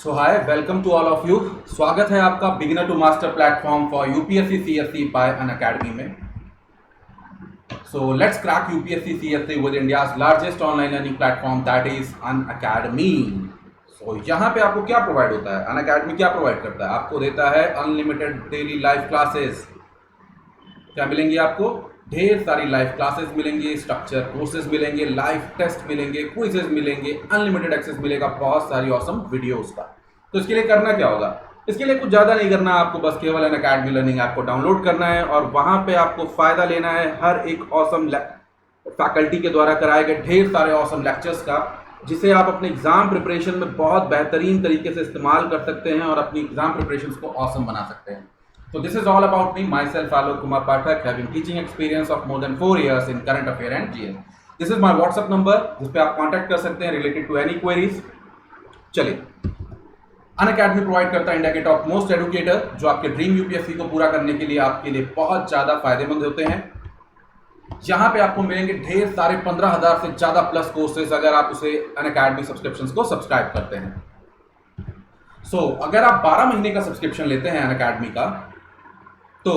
So hi, welcome to all of you. स्वागत है आपका beginner to master platform for UPSC CSC by Unacademy में। So let's crack UPSC CSC with India's largest online learning platform that is Unacademy. So यहाँ पे आपको क्या provide होता है? अनअकैडमी क्या प्रोवाइड करता है? आपको देता है अनलिमिटेड डेली लाइव क्लासेस। क्या मिलेंगी आपको? ढेर सारी लाइव क्लासेस मिलेंगी, स्ट्रक्चर कोर्सेज मिलेंगे, लाइव टेस्ट मिलेंगे, क्विजेज मिलेंगे, अनलिमिटेड एक्सेस मिलेगा, बहुत सारी ऑसम वीडियोस का। तो इसके लिए करना क्या होगा? इसके लिए कुछ ज़्यादा नहीं करना, आपको बस केवल अनअकैडमी लर्निंग ऐप को डाउनलोड करना है और वहाँ पे आपको फ़ायदा लेना है हर एक ऑसम फैकल्टी के द्वारा कराए गए ढेर सारे ऑसम लेक्चर्स का, जिसे आप अपने एग्जाम प्रिपरेशन में बहुत बेहतरीन तरीके से इस्तेमाल कर सकते हैं और अपनी एग्जाम प्रिपरेशन को ऑसम बना सकते हैं। So this is all about me, myself, Alok Kumar Pathak, having teaching experience of more than 4 years in current affair and GS. This is my WhatsApp number, जिस पे आप कांटेक्ट कर सकते हैं related to any queries. चलिए, Unacademy provide करता है India के टॉप मोस्ट एडुकेटर, जो आपके ड्रीम यूपीएससी को पूरा करने के लिए आपके लिए बहुत ज़्यादा फायदेमंद होते हैं। यहाँ पे आपको मिलेंगे ढेर सारे 15,000 से ज़्यादा प्लस कोर्सेज अगर आप उसे अनअकैडमी सब्सक्रिप्शन को सब्सक्राइब करते हैं। अगर आप 12 महीने का सब्सक्रिप्शन लेते हैं अनअकैडमी का, तो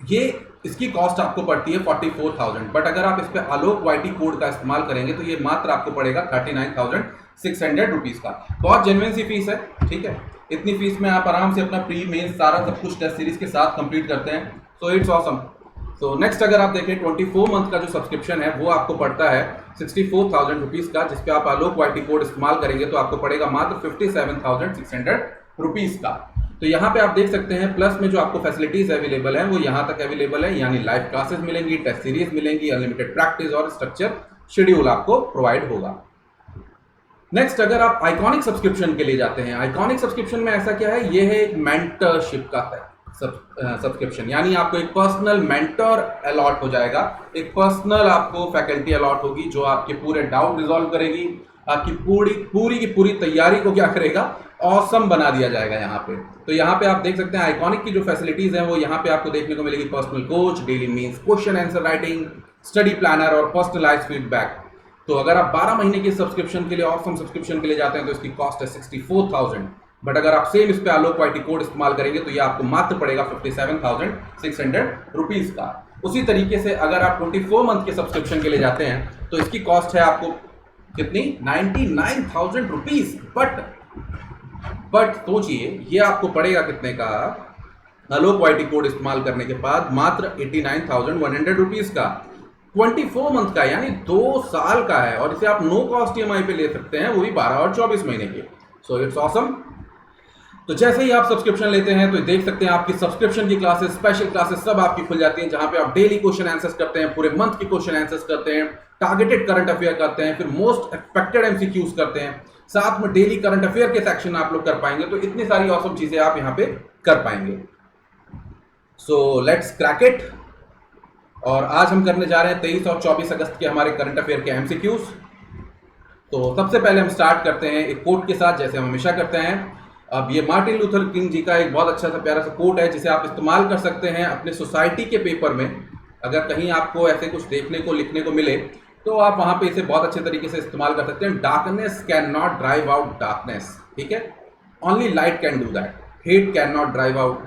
ये इसकी कॉस्ट आपको पड़ती है 44,000, बट अगर आप इस पे आलोक वाईटी कोड का इस्तेमाल करेंगे तो ये मात्र आपको पड़ेगा 39,600 रुपीज़ का। बहुत जेन्युइन सी फीस है, ठीक है। इतनी फीस में आप आराम से अपना प्री मेंस सारा सब कुछ टेस्ट सीरीज के साथ कंप्लीट करते हैं। So it's awesome. So next अगर आप देखें 24 मंथ का जो सब्सक्रिप्शन है वो आपको पड़ता है 64,000 रुपीज़ का, जिसपे आप आलोक वाईटी कोड इस्तेमाल करेंगे तो आपको पड़ेगा मात्र 57,600 रुपीज़ का। तो यहाँ पे आप देख सकते हैं प्लस में जो आपको फैसिलिटीज अवेलेबल हैं वो यहाँ तक अवेलेबल है, यानी लाइव क्लासेस मिलेंगी, टेस्ट सीरीज मिलेंगी, अनलिमिटेड प्रैक्टिस और स्ट्रक्चर शेड्यूल आपको प्रोवाइड होगा। नेक्स्ट अगर आप आइकॉनिक सब्सक्रिप्शन के लिए जाते हैं, आइकॉनिक सब्सक्रिप्शन में ऐसा क्या है, ये है एक मेंटरशिप का सब्सक्रिप्शन, यानी आपको एक पर्सनल मेंटर अलॉट हो जाएगा, एक पर्सनल आपको फैकल्टी अलॉट होगी जो आपके पूरे डाउट रिजॉल्व करेगी, आपकी पूरी की पूरी तैयारी को क्या करेगा, ऑसम बना दिया जाएगा यहाँ पे। तो यहाँ पे आप देख सकते हैं आइकॉनिक की जो फैसिलिटीज हैं वो यहाँ पे आपको देखने को मिलेगी। Personal coach, daily means question answer writing, study planner और पर्सनलाइज्ड फीडबैक। तो अगर आप 12 महीने की सब्सक्रिप्शन के लिए, ऑसम सब्सक्रिप्शन के लिए जाते हैं तो इसकी कॉस्ट है 64,000, बट अगर आप सेम इस पे आलोक वाईटी कोड इस्तेमाल करेंगे तो ये आपको मात्र पड़ेगा 57,600 रुपीज़ का। उसी तरीके से अगर आप 24 मंथ के सब्सक्रिप्शन के लिए जाते हैं तो इसकी कॉस्ट है आपको कितनी, 99,000 रुपीज़। बट सोचिए ये आपको पड़ेगा कितने का, आलोक वाईटी कोड इस्तेमाल करने के बाद मात्र 89,100 रुपीज़ का, 24 मंथ का, यानी 2 साल का है, और इसे आप नो कॉस्ट ईएमआई पे ले सकते हैं, वो भी 12 और 24 महीने के। So it's awesome. तो जैसे ही आप सब्सक्रिप्शन लेते हैं तो देख सकते हैं आपकी सब्सक्रिप्शन की क्लासेस, स्पेशल क्लासेस सब आपकी खुल जाती हैं, जहां पे आप डेली क्वेश्चन आंसर्स करते हैं, पूरे मंथ के क्वेश्चन आंसर्स करते हैं, टारगेटेड करंट अफेयर करते हैं, फिर मोस्ट एक्सपेक्टेड एमसीक्यूज करते हैं, साथ में डेली करंट अफेयर के सेक्शन आप लोग कर पाएंगे। तो इतनी सारी ऑसम चीजें आप यहाँ पे कर पाएंगे। सो लेट्स क्रैक इट। और आज हम करने जा रहे हैं 23 और 24 अगस्त के हमारे करंट अफेयर के एमसीक्यूज। तो सबसे पहले हम स्टार्ट करते हैं एक कोट के साथ, जैसे हम हमेशा करते हैं। अब ये मार्टिन लूथर किंग जी का एक बहुत अच्छा सा प्यारा सा कोट है, जिसे आप इस्तेमाल कर सकते हैं अपने सोसाइटी के पेपर में। अगर कहीं आपको ऐसे कुछ देखने को लिखने को मिले तो आप वहाँ पे इसे बहुत अच्छे तरीके से इस्तेमाल कर सकते हैं। Darkness can not drive out darkness, ठीक है, only light can do that, hate can not drive out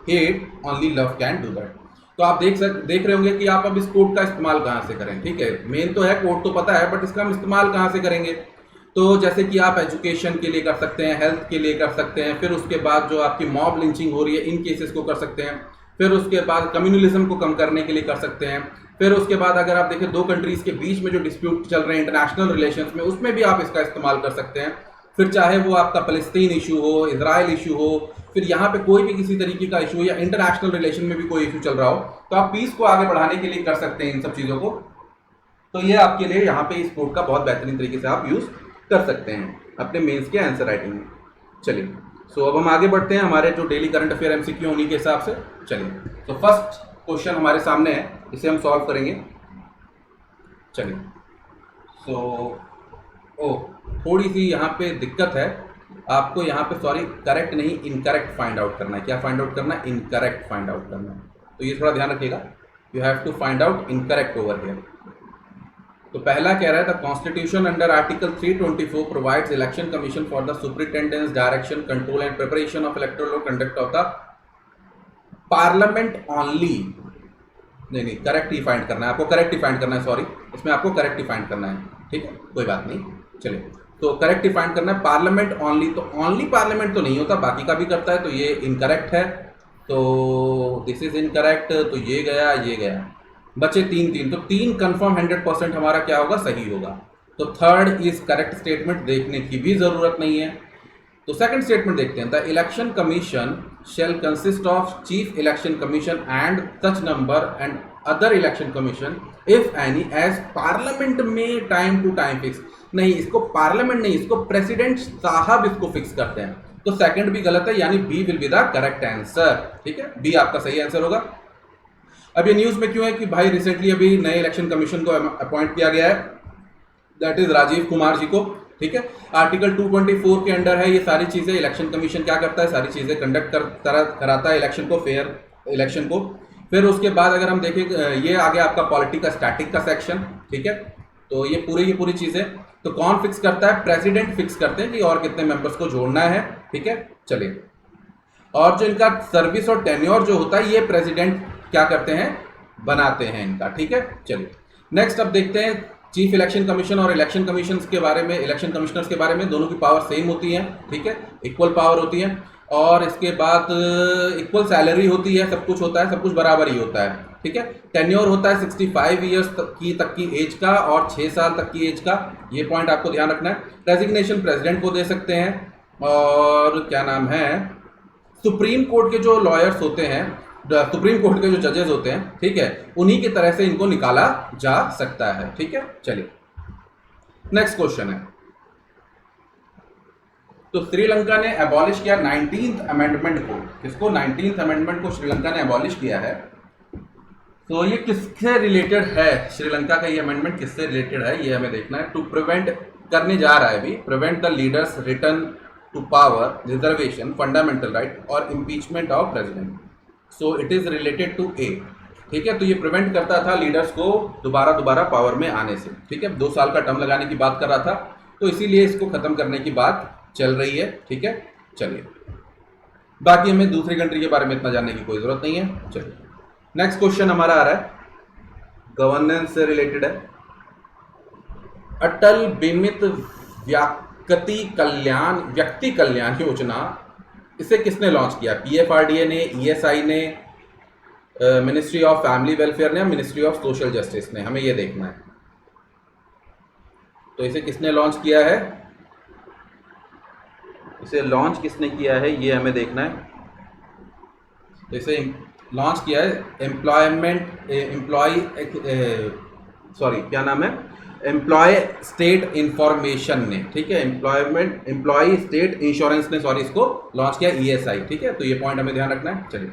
hate, only love can do that. तो आप देख रहे होंगे कि आप अब इस कोट का इस्तेमाल कहाँ से करें, ठीक है। मेन तो है कोट तो पता है, बट इसका हम इस्तेमाल कहाँ से करेंगे? तो जैसे कि आप एजुकेशन के लिए कर सकते हैं, हेल्थ के लिए कर सकते हैं, फिर उसके बाद जो आपकी मॉब लिंचिंग हो रही है इन केसेस को कर सकते हैं, फिर उसके बाद कम्युनलिज्म को कम करने के लिए कर सकते हैं, फिर उसके बाद अगर आप देखें 2 कंट्रीज़ के बीच में जो डिस्प्यूट चल रहे हैं इंटरनेशनल रिलेशंस में, उसमें भी आप इसका इस्तेमाल कर सकते हैं। फिर चाहे वो आपका फ़लस्तीन इशू हो, इजराइल इशू हो, फिर यहाँ पे कोई भी किसी तरीके का इशू या इंटरनेशनल रिलेशन में भी कोई इशू चल रहा हो, तो आप पीस को आगे बढ़ाने के लिए कर सकते हैं इन सब चीज़ों को। तो ये आपके लिए यहाँ पे इस कोड का बहुत बेहतरीन तरीके से आप यूज़ कर सकते हैं अपने मेंस के आंसर राइटिंग में। चलिए, अब हम आगे बढ़ते हैं हमारे जो डेली करंट अफेयर एमसीक्यू उन्हीं के हिसाब से। चलिए, फर्स्ट क्वेश्चन हमारे सामने है, इसे हम सॉल्व करेंगे। चलिए, थोड़ी सी यहाँ पे दिक्कत है, आपको यहाँ पे सॉरी करेक्ट नहीं इनकरेक्ट फाइंड आउट करना है। क्या फाइंड आउट करना है? इनकरेक्ट फाइंड आउट करना है। तो ये थोड़ा ध्यान रखिएगा, you have to find out incorrect over here. तो पहला कह रहा है the constitution under article 324 provides election commission for the superintendence direction control and preparation of electoral conduct of the parliament only. नहीं, करेक्ट ही फाइंड करना है आपको, करेक्ट ही फाइंड करना है, सॉरी, इसमें आपको करेक्ट ही फाइंड करना है, ठीक है, कोई बात नहीं, चलिए, तो करेक्ट ही फाइंड करना है पार्लियामेंट ओनली। तो ओनली पार्लियामेंट तो नहीं होता, बाकी का भी करता है, तो ये इनकरेक्ट है, तो दिस इज इनकरेक्ट, तो ये गया, बचे 3 तो 3 कंफर्म 100% हमारा क्या होगा, सही होगा। तो थर्ड इज करेक्ट स्टेटमेंट, देखने की भी जरूरत नहीं है। तो सेकंड स्टेटमेंट देखते हैं, the election commission shall consist of chief election commission and such number and other election commission if any as parliament में टाइम टू टाइम फिक्स। नहीं, इसको पार्लियामेंट नहीं, इसको प्रेसिडेंट साहब इसको फिक्स करते हैं, तो सेकंड भी गलत है, यानी B will be the correct answer, ठीक है, बी आपका सही आंसर होगा। अब ये न्यूज में क्यों है कि भाई रिसेंटली अभी नए इलेक्शन कमीशन को अपॉइंट किया गया है, दैट इज राजीव कुमार जी को, ठीक है, आर्टिकल 224 के अंडर है ये सारी चीजें। इलेक्शन कमीशन क्या करता है, सारी चीजें कंडक्ट कराता है इलेक्शन को, फेयर इलेक्शन को। फिर उसके बाद अगर हम देखें, ये आ गया आपका पॉलिटी का स्टैटिक का सेक्शन, ठीक है, तो ये पूरी चीजें तो कौन फिक्स करता है, प्रेसिडेंट फिक्स करते हैं कि और कितने मेंबर्स को जोड़ना है, ठीक है, चलिए। और जो इनका सर्विस और टेन्योर जो होता है ये प्रेसिडेंट क्या करते हैं, बनाते हैं इनका, ठीक है, चलिए। नेक्स्ट अब देखते हैं चीफ इलेक्शन कमीशन और इलेक्शन कमीशन के बारे में, इलेक्शन कमिश्नर्स के बारे में, दोनों की पावर सेम होती है, ठीक है, इक्वल पावर होती है, और इसके बाद इक्वल सैलरी होती है, सब कुछ होता है, सब कुछ बराबर ही होता है, ठीक है। टेन्योर होता है 65 ईयर्स तक की एज का और 6 साल तक की एज का, ये पॉइंट आपको ध्यान रखना है। रेजिग्नेशन प्रेसिडेंट को दे सकते हैं, और क्या नाम है, सुप्रीम कोर्ट के जो लॉयर्स होते हैं, सुप्रीम कोर्ट के जो जजेस होते हैं, ठीक है, उन्हीं की तरह से इनको निकाला जा सकता है, ठीक है, चलिए। नेक्स्ट क्वेश्चन है, तो श्रीलंका ने एबॉलिश किया 19th अमेंडमेंट को, किसको, 19th अमेंडमेंट को श्रीलंका ने एबॉलिश किया है। तो ये किससे रिलेटेड है, श्रीलंका का ये अमेंडमेंट किससे रिलेटेड है, ये हमें देखना है। टू प्रिवेंट करने जा रहा है अभी, prevent the leaders return to power, reservation, fundamental right और impeachment of president. So it is related to A, ठीक है, तो ये प्रिवेंट करता था लीडर्स को दोबारा पावर में आने से, ठीक है, 2 साल का टर्म लगाने की बात कर रहा था, तो इसीलिए इसको खत्म करने की बात चल रही है, ठीक है, चलिए। बाकी हमें दूसरी कंट्री के बारे में इतना जानने की कोई जरूरत नहीं है, चलिए। नेक्स्ट क्वेश्चन हमारा आ रहा है, गवर्नेंस से रिलेटेड है। अटल बीमित व्यक्ति कल्याण योजना, इसे किसने लॉन्च किया, पीएफआरडीए ने, ईएसआई ने, मिनिस्ट्री ऑफ फैमिली वेलफेयर ने, मिनिस्ट्री ऑफ सोशल जस्टिस ने, हमें ये देखना है। तो इसे किसने लॉन्च किया है, इसे लॉन्च किसने किया है ये हमें देखना है। तो इसे लॉन्च किया है एम्प्लॉय स्टेट इंफॉर्मेशन ने, ठीक है, एम्प्लॉय स्टेट इंश्योरेंस ने, सॉरी, इसको लॉन्च किया ईएसआई, ठीक है, तो ये पॉइंट हमें ध्यान रखना है, चलिए।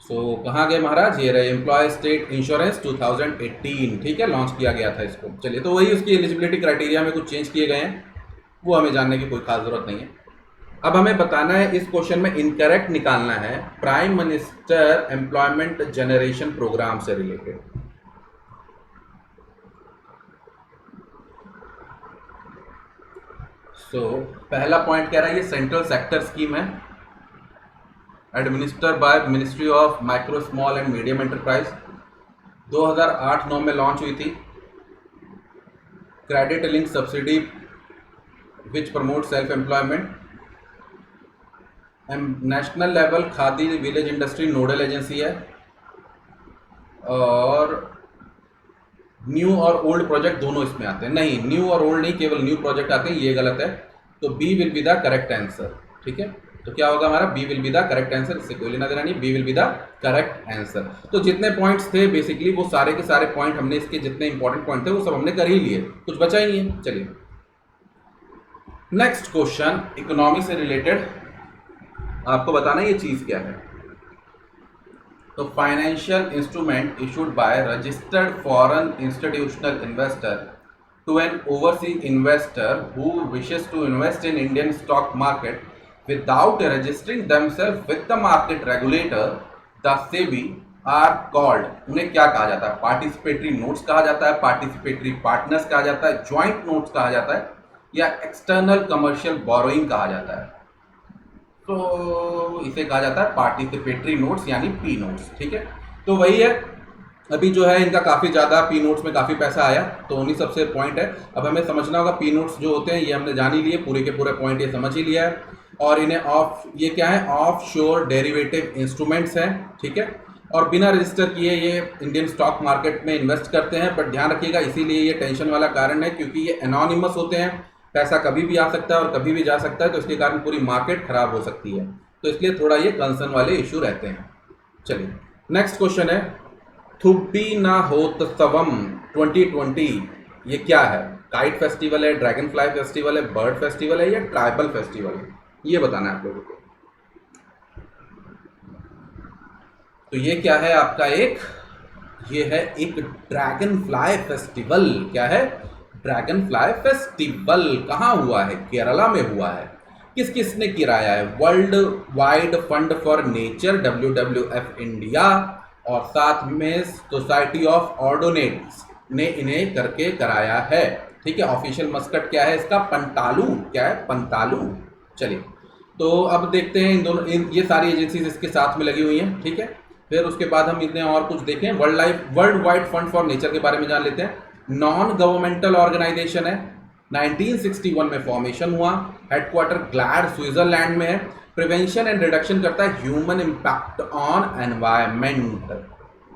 सो कहाँ गए महाराज, ये रहे एम्प्लॉय स्टेट इंश्योरेंस 2018, ठीक है, लॉन्च किया गया था इसको, चलिए। तो वही उसकी एलिजिबिलिटी क्राइटेरिया में कुछ चेंज किए गए हैं, वो हमें जानने की कोई खास जरूरत नहीं है। अब हमें बताना है, इस क्वेश्चन में इनकरेक्ट निकालना है, prime minister employment generation programme से रिलेटेड। पहला पॉइंट कह रहा है ये सेंट्रल सेक्टर स्कीम है, administer by ministry of micro small and medium enterprise, 2008-9 में लॉन्च हुई थी। Credit link subsidy which promote self employment, national level khadi village industry nodal agency है, और न्यू और ओल्ड प्रोजेक्ट दोनों इसमें आते हैं। नहीं, न्यू और ओल्ड नहीं, केवल न्यू प्रोजेक्ट आते हैं, ये गलत है, तो B will be the correct answer, ठीक है। तो क्या होगा हमारा, B will be the correct answer, इससे कोई लेना देना नहीं, B will be the correct answer. तो जितने पॉइंट्स थे बेसिकली वो सारे के सारे पॉइंट हमने, इसके जितने इंपॉर्टेंट पॉइंट थे वो सब हमने कर ही लिए, कुछ बचा ही नहीं है, चलिए। नेक्स्ट क्वेश्चन इकोनॉमी से रिलेटेड, आपको बताना ये चीज क्या है। तो financial instrument issued by registered foreign institutional investor to an overseas investor who wishes to invest in Indian stock market without registering themselves with the market regulator, the SEBI, are called, उन्हें क्या कहा जाता है? Participatory notes कहा जाता है, participatory partners कहा जाता है, ज्वाइंट नोट्स कहा जाता है, या एक्सटर्नल कमर्शियल बोरोइंग कहा जाता है? तो इसे कहा जाता है पार्टिसिपेटरी नोट्स यानी पी नोट्स। ठीक है, तो वही है। अभी जो है इनका काफ़ी ज़्यादा पी नोट्स में काफ़ी पैसा आया, तो उन्हीं सबसे पॉइंट है। अब हमें समझना होगा पी नोट्स जो होते हैं ये हमने जान ही लिए, पूरे के पूरे पॉइंट ये समझ ही लिया है। और इन्हें ये क्या है? ऑफ शोर डेरिवेटिव इंस्ट्रूमेंट्स हैं। ठीक है, और बिना रजिस्टर किए ये इंडियन स्टॉक मार्केट में इन्वेस्ट करते हैं। बट ध्यान रखिएगा, इसीलिए ये टेंशन वाला कारण है क्योंकि ये एनोनिमस होते हैं, पैसा कभी भी आ सकता है और कभी भी जा सकता है, तो इसके कारण पूरी मार्केट खराब हो सकती है। तो इसलिए थोड़ा ये कंसर्न वाले इशू रहते हैं। चलिए नेक्स्ट क्वेश्चन है, थुब्बीनाहोत्सवम 2020 ये क्या है? काइट फेस्टिवल है, ड्रैगन फ्लाई फेस्टिवल है, बर्ड फेस्टिवल है, या ट्राइबल फेस्टिवल है? ये बताना है आप लोगों को। तो ये क्या है आपका? ये है एक ड्रैगन फ्लाई फेस्टिवल। क्या है? Dragon fly festival. कहाँ हुआ है? केरला में हुआ है। किस किस ने किराया है? World wide fund for nature WWF India, और साथ में सोसाइटी ऑफ ऑर्डोनेट्स ने इन्हें करके कराया है। ठीक है, ऑफिशियल मस्कट क्या है इसका? पंतालू। क्या है? पंतालू। चलिए, तो अब देखते हैं इन दोनों ये सारी एजेंसीज इसके साथ में लगी हुई हैं। ठीक है, फिर उसके बाद हम इतने और कुछ देखें। World wide fund for nature के बारे में जान लेते हैं। नॉन गवर्नमेंटल ऑर्गेनाइजेशन है, 1961 में फॉर्मेशन हुआ, हेडक्वार्टर ग्लैड स्विट्जरलैंड में है, प्रिवेंशन एंड रिडक्शन करता है ह्यूमन इम्पैक्ट ऑन एनवायरमेंट।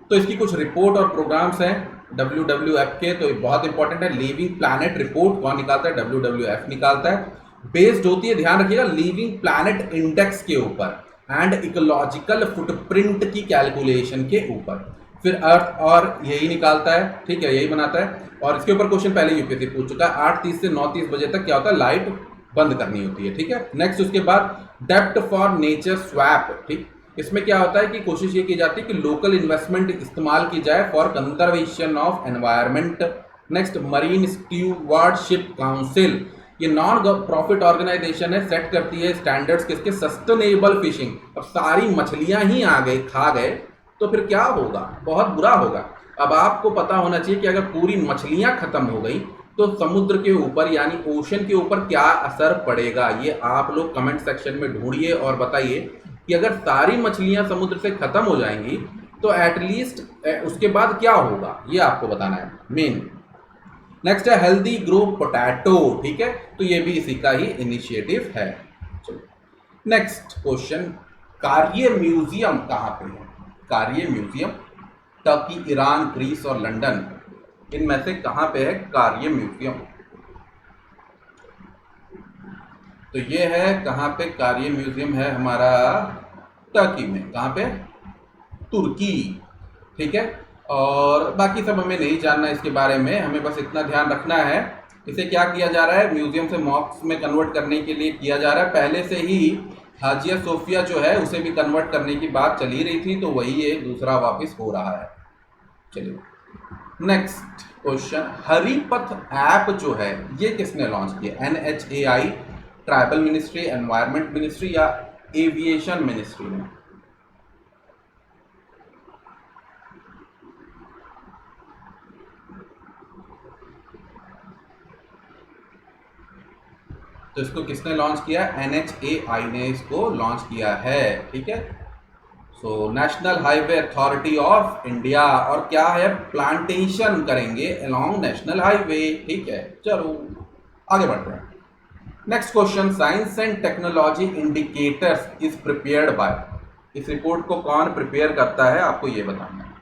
तो इसकी कुछ रिपोर्ट और प्रोग्राम्स हैं WWF के, तो बहुत इंपॉर्टेंट है। लिविंग प्लैनेट रिपोर्ट कौन निकालता है? WWF निकालता है। बेस्ड होती है, ध्यान रखिएगा, लिविंग प्लैनेट इंडेक्स के ऊपर एंड इकोलॉजिकल फुटप्रिंट की कैलकुलेशन के ऊपर। फिर अर्थ और यही निकालता है। ठीक है, यही बनाता है। और इसके ऊपर क्वेश्चन पहले यूपीएससी पूछ चुका है। 8:30 से 9:30 बजे तक क्या होता है? लाइट बंद करनी होती है। ठीक है, नेक्स्ट उसके बाद डेप्ट फॉर नेचर स्वैप। ठीक, इसमें क्या होता है कि कोशिश ये की जाती है कि लोकल इन्वेस्टमेंट इस्तेमाल की जाए for conservation of environment. Next marine stewardship council, ये नॉन प्रॉफिट ऑर्गेनाइजेशन है, सेट करती है स्टैंडर्ड्स किसके? Sustainable fishing. अब सारी मछलियां ही आ गए, खा गए, तो फिर क्या होगा? बहुत बुरा होगा। अब आपको पता होना चाहिए कि अगर पूरी मछलियां खत्म हो गई तो समुद्र के ऊपर यानी ओशन के ऊपर क्या असर पड़ेगा? ये आप लोग कमेंट सेक्शन में ढूंढिए और बताइए कि अगर सारी मछलियां समुद्र से खत्म हो जाएंगी तो एटलीस्ट उसके बाद क्या होगा, ये आपको बताना है मेन। नेक्स्ट है हेल्दी ग्रो पोटैटो। ठीक है, तो ये भी इसी का ही इनिशिएटिव है। नेक्स्ट क्वेश्चन, कार्य म्यूजियम कहाँ पे है? कार्य म्यूजियम टर्की, ईरान, ग्रीस और लंदन, इनमें से कहाँ पे है कार्य म्यूजियम? तो ये है कहाँ पे कार्य म्यूजियम है हमारा? टर्की में। कहाँ पे? तुर्की। ठीक है, और बाकी सब हमें नहीं जानना इसके बारे में, हमें बस इतना ध्यान रखना है इसे क्या किया जा रहा है? म्यूजियम से मॉक्स में कन्वर्ट करने के लिए किया जा रहा है। पहले से ही हाजिया सोफिया जो है उसे भी कन्वर्ट करने की बात चली रही थी, तो वही ये दूसरा वापस हो रहा है। चलिए नेक्स्ट क्वेश्चन, हरिपथ ऐप जो है ये किसने लॉन्च किया? NHAI, tribal ministry, environment ministry, या एविएशन मिनिस्ट्री ने? तो इसको किसने लॉन्च किया? NHAI ने इसको लॉन्च किया है। ठीक है, so national highway authority of India, और क्या है? प्लांटेशन करेंगे अलोंग नेशनल हाईवे। ठीक है, चलो आगे बढ़ते हैं। Next question, science and technology indicators is prepared by, इस रिपोर्ट को कौन प्रिपेयर करता है आपको ये बताना है?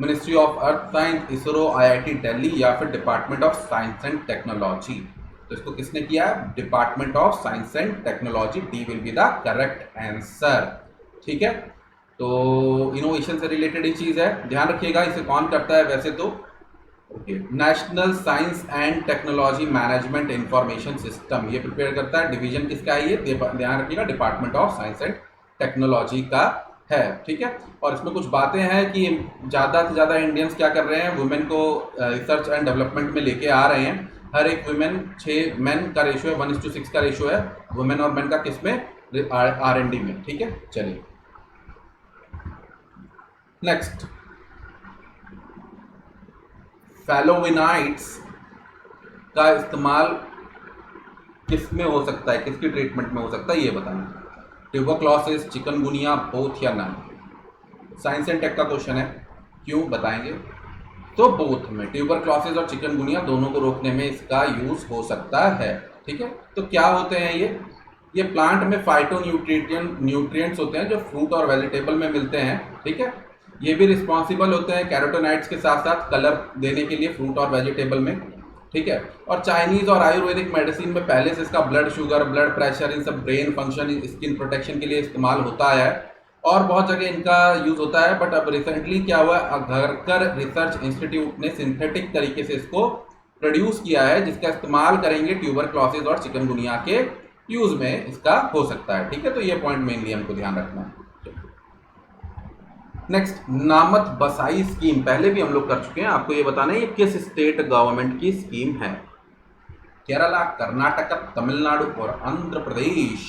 Ministry of earth science, ISRO, IIT Delhi, या फिर department of science and technology? तो इसको किसने किया? Department of science and technology. D will be the correct answer. ठीक है, तो इनोवेशन से रिलेटेड ही चीज है, ध्यान रखिएगा। इसे कौन करता है वैसे तो? Okay, national science and technology management information system ये प्रिपेयर करता है। डिवीजन किसका है ये? ध्यान रखिएगा, department of science and technology का है। ठीक है, और इसमें कुछ बातें हैं कि ज़्यादा से ज़्यादा इंडियंस क्या कर रहे हैं? वुमेन को रिसर्च एंड डेवलपमेंट में लेके आ रहे हैं। हर एक वुमेन 6 मेन का रेशियो है, 1:6 का रेशियो है वुमेन और मेन का, किसमें? R&D में। ठीक है, चलिए नेक्स्ट, फैलोविनाइड्स का इस्तेमाल किस में हो सकता है, किसकी ट्रीटमेंट में हो सकता है, ये बताना। ट्यूबरक्लोसिस, चिकनगुनिया, बोथ या नन। साइंस एंड टेक का क्वेश्चन है, क्यों बताएंगे। तो बोथ में, ट्यूबरक्लोसिस और चिकनगुनिया दोनों को रोकने में इसका यूज हो सकता है। ठीक है, तो क्या होते हैं ये प्लांट में फाइटो न्यूट्रिएंट्स होते हैं जो फ्रूट और वेजिटेबल में मिलते हैं। ठीक है, ये भी रिस्पॉन्सिबल होते हैं कैरोटीनॉइड्स के साथ साथ कलर देने के लिए फ्रूट और वेजिटेबल में। ठीक है, और चाइनीज और आयुर्वेदिक मेडिसिन में पहले से इसका ब्लड शुगर, ब्लड प्रेशर, इन सब ब्रेन फंक्शन, स्किन प्रोटेक्शन के लिए इस्तेमाल होता है और बहुत जगह इनका यूज होता है। बट अब रिसेंटली क्या हुआ, अघरकर रिसर्च इंस्टीट्यूट ने सिंथेटिक तरीके से इसको प्रोड्यूस किया है जिसका इस्तेमाल करेंगे ट्यूबरक्लोसिस और चिकनगुनिया के यूज में इसका हो सकता है। ठीक है, तो ये पॉइंट मेनली हमको ध्यान रखना है। नेक्स्ट, नामत बसाई स्कीम पहले भी हम लोग कर चुके हैं, आपको ये बताना है ये किस स्टेट गवर्नमेंट की स्कीम है। केरला, कर्नाटक, तमिलनाडु और Andhra Pradesh.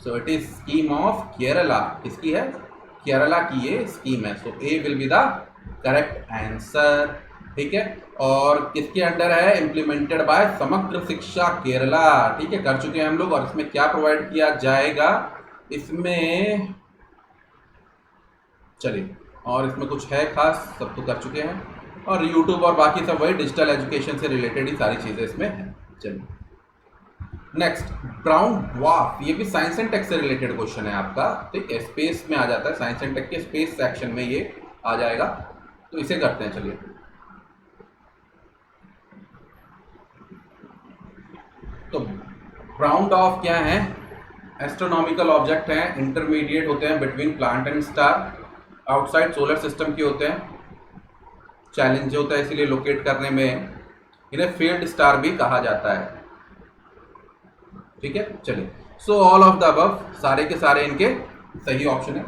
So it is scheme of Kerala. किसकी है, केरला की ये स्कीम है। So A will be the correct answer. ठीक है, और किसके अंडर है, इम्प्लीमेंटेड बाय समग्र शिक्षा केरला। ठीक है, कर चुके हैं हम लोग। और इसमें क्या प्रोवाइड किया जाएगा, इसमें चलिए, और इसमें कुछ है खास, सब तो कर चुके हैं। और यूट्यूब और बाकी सब वही डिजिटल एजुकेशन से रिलेटेड ही सारी चीज़ें इसमें हैं। चलिए नेक्स्ट, ब्राउन ड्वार्फ, ये भी साइंस एंड टेक से रिलेटेड क्वेश्चन है आपका। ठीक है, स्पेस में आ जाता है, साइंस एंड टेक के स्पेस सेक्शन में ये आ जाएगा, तो इसे करते हैं। चलिए, तो ब्राउन ड्वार्फ क्या है, एस्ट्रोनॉमिकल ऑब्जेक्ट हैं, इंटरमीडिएट होते हैं between plant and star, outside solar system के होते हैं, चैलेंज होता है इसीलिए लोकेट करने में, इन्हें फील्ड स्टार भी कहा जाता है। ठीक है, चलिए, so all of the above, सारे के सारे इनके सही ऑप्शन है,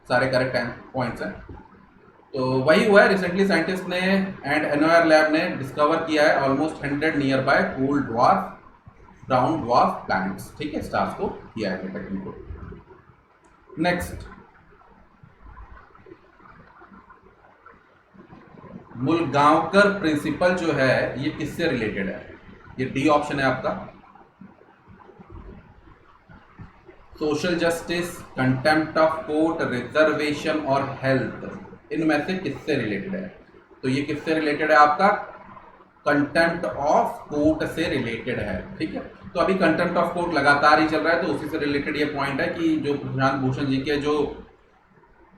सारे करेक्ट पॉइंट्स हैं। तो वही हुआ है, रिसेंटली साइंटिस्ट ने एंड एनओआर लैब ने डिस्कवर किया है almost 100 near by cool dwarf, brown dwarf planets. ठीक है, स्टार्स को किया है टेक्निक को। नेक्स्ट, मुलगांवकर प्रिंसिपल जो है ये किससे रिलेटेड है, ये डी ऑप्शन है आपका। Social justice, contempt of court, reservation और हेल्थ, इनमें से किससे रिलेटेड है। तो ये किससे रिलेटेड है आपका, कंटेम्प्ट ऑफ कोर्ट से रिलेटेड है। ठीक है, तो अभी कंटेम्प्ट ऑफ कोर्ट लगातार ही चल रहा है, तो उसी से रिलेटेड ये पॉइंट है कि जो प्रशांत भूषण जी के जो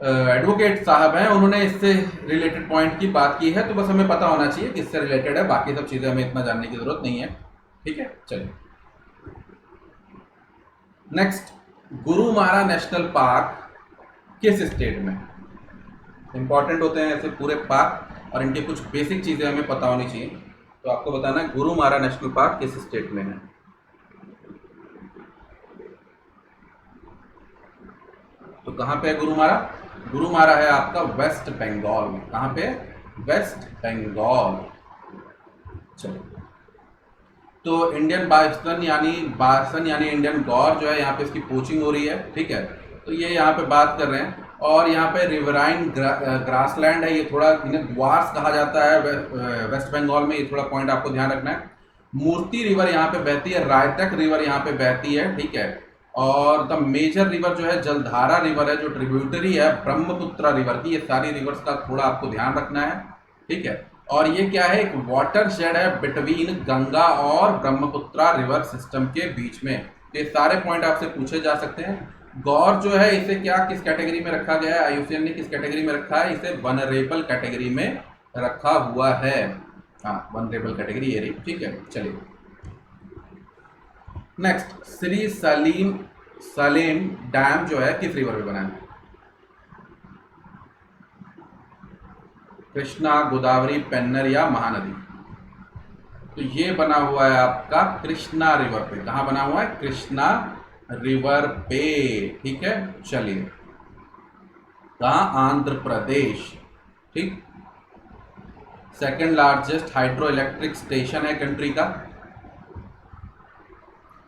एडवोकेट साहब हैं उन्होंने इससे रिलेटेड पॉइंट की बात की है, तो बस हमें पता होना चाहिए किससे रिलेटेड है, बाकी सब चीज़ें हमें इतना जानने की जरूरत नहीं है। ठीक है, चलिए नेक्स्ट, गुरुमारा नेशनल पार्क किस स्टेट में। इंपॉर्टेंट होते हैं ऐसे पूरे पार्क और इनके कुछ बेसिक चीज़ें हमें पता होनी चाहिए, तो आपको बताना है गुरुमारा नेशनल पार्क किस स्टेट में है। तो कहाँ पे है गुरुमारा, गुरुमारा है आपका वेस्ट बंगाल में। कहाँ पे, वेस्ट बंगाल। चलो, तो इंडियन बासन यानी इंडियन गौर जो है यहाँ पे इसकी पोचिंग हो रही है। ठीक है, तो ये यहाँ पे बात कर रहे हैं। और यहाँ पे रिवराइन ग्रासलैंड है, ये थोड़ा इन्हें द्वार्स कहा जाता है वेस्ट बंगाल में, ये थोड़ा पॉइंट आपको ध्यान रखना है। मूर्ति रिवर यहाँ पे बहती है, रायतक रिवर यहाँ पे बहती है। ठीक है, और द मेजर रिवर जो है जलधारा रिवर है, जो ट्रिब्यूटरी है ब्रह्मपुत्र रिवर की। ये सारी रिवर्स का थोड़ा आपको ध्यान रखना है। ठीक है, और ये क्या है, एक वाटर शेड है बिटवीन गंगा और ब्रह्मपुत्र रिवर सिस्टम के बीच में। ये सारे पॉइंट आपसे पूछे जा सकते हैं। गौर जो है इसे क्या किस कैटेगरी में रखा गया है, आईयूसीएन ने किस कैटेगरी में रखा है, इसे वनरेबल कैटेगरी में रखा हुआ है। हाँ, वनरेबल कैटेगरी ये रही। ठीक है, चलिए नेक्स्ट, श्री सलीम डैम जो है किस रिवर में बना है, कृष्णा, गोदावरी, पेन्नर या महानदी। तो ये बना हुआ है आपका कृष्णा रिवर पे। कहाँ बना हुआ है, कृष्णा रिवर पे। ठीक है, चलिए, कहाँ, आंध्र प्रदेश। ठीक, second largest hydro electric station है कंट्री का।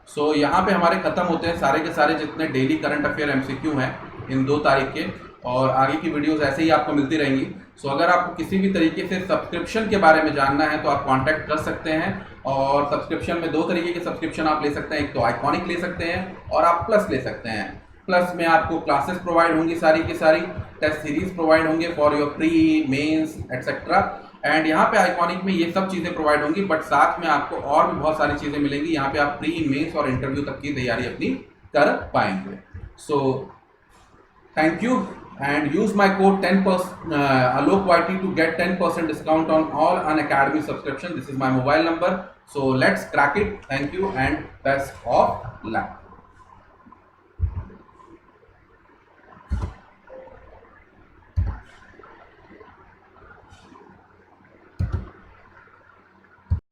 सो यहाँ पे हमारे खत्म होते हैं सारे के सारे जितने डेली करंट अफेयर एमसीक्यू हैं इन 2 तारीख के। और आगे की वीडियोस ऐसे ही आपको मिलती रहेंगी। सो अगर आपको किसी भी तरीके से सब्सक्रिप्शन के बारे में जानना है तो आप कांटेक्ट कर सकते हैं। और सब्सक्रिप्शन में 2 तरीके के सब्सक्रिप्शन आप ले सकते हैं, एक तो आइकॉनिक ले सकते हैं और आप प्लस ले सकते हैं। प्लस में आपको क्लासेस प्रोवाइड होंगी, सारी की सारी टेस्ट सीरीज प्रोवाइड होंगे for your pre, mains et cetera. And यहाँ पे आइकॉनिक में ये सब चीज़ें प्रोवाइड होंगी, बट साथ में आपको और भी बहुत सारी चीज़ें मिलेंगी। यहाँ पे आप प्री, मेंस और इंटरव्यू तक की तैयारी अपनी कर पाएंगे। So thank you and use my code 10% Alok YT to get 10% discount on all Unacademy subscription. This is my mobile number. So let's crack it. Thank you and best of luck.